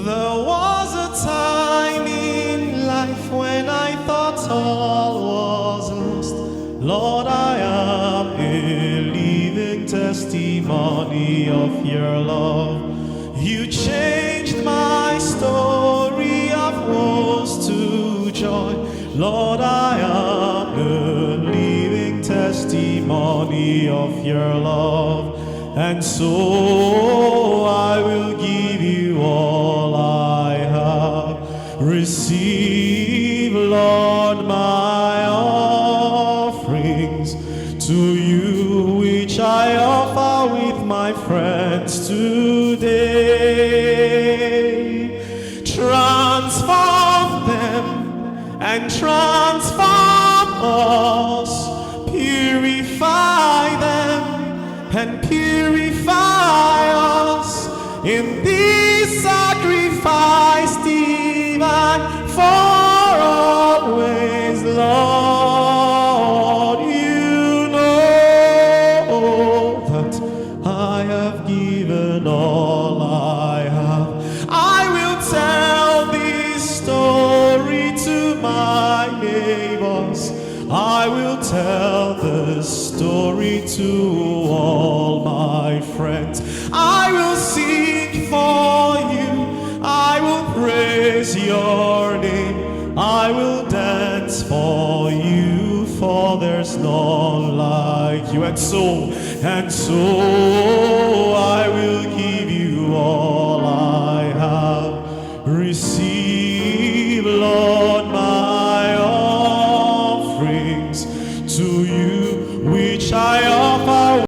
There was a time in life when I thought all was lost. Lord, I am a living testimony of your love. You changed my story of woes to joy. Lord, I am a living testimony of your love. And so I will give you all I have. Receive, Lord, my offerings to you, which I offer with my friends today. Transform them and transform us. Purify them and purify us in this sacrifice divine for always, Lord. You know that I have given all I have. I will tell this story to my neighbors. I will tell the story to all my friends. I will sing for you. I will praise your name. I will dance for you, for there's none like you. And so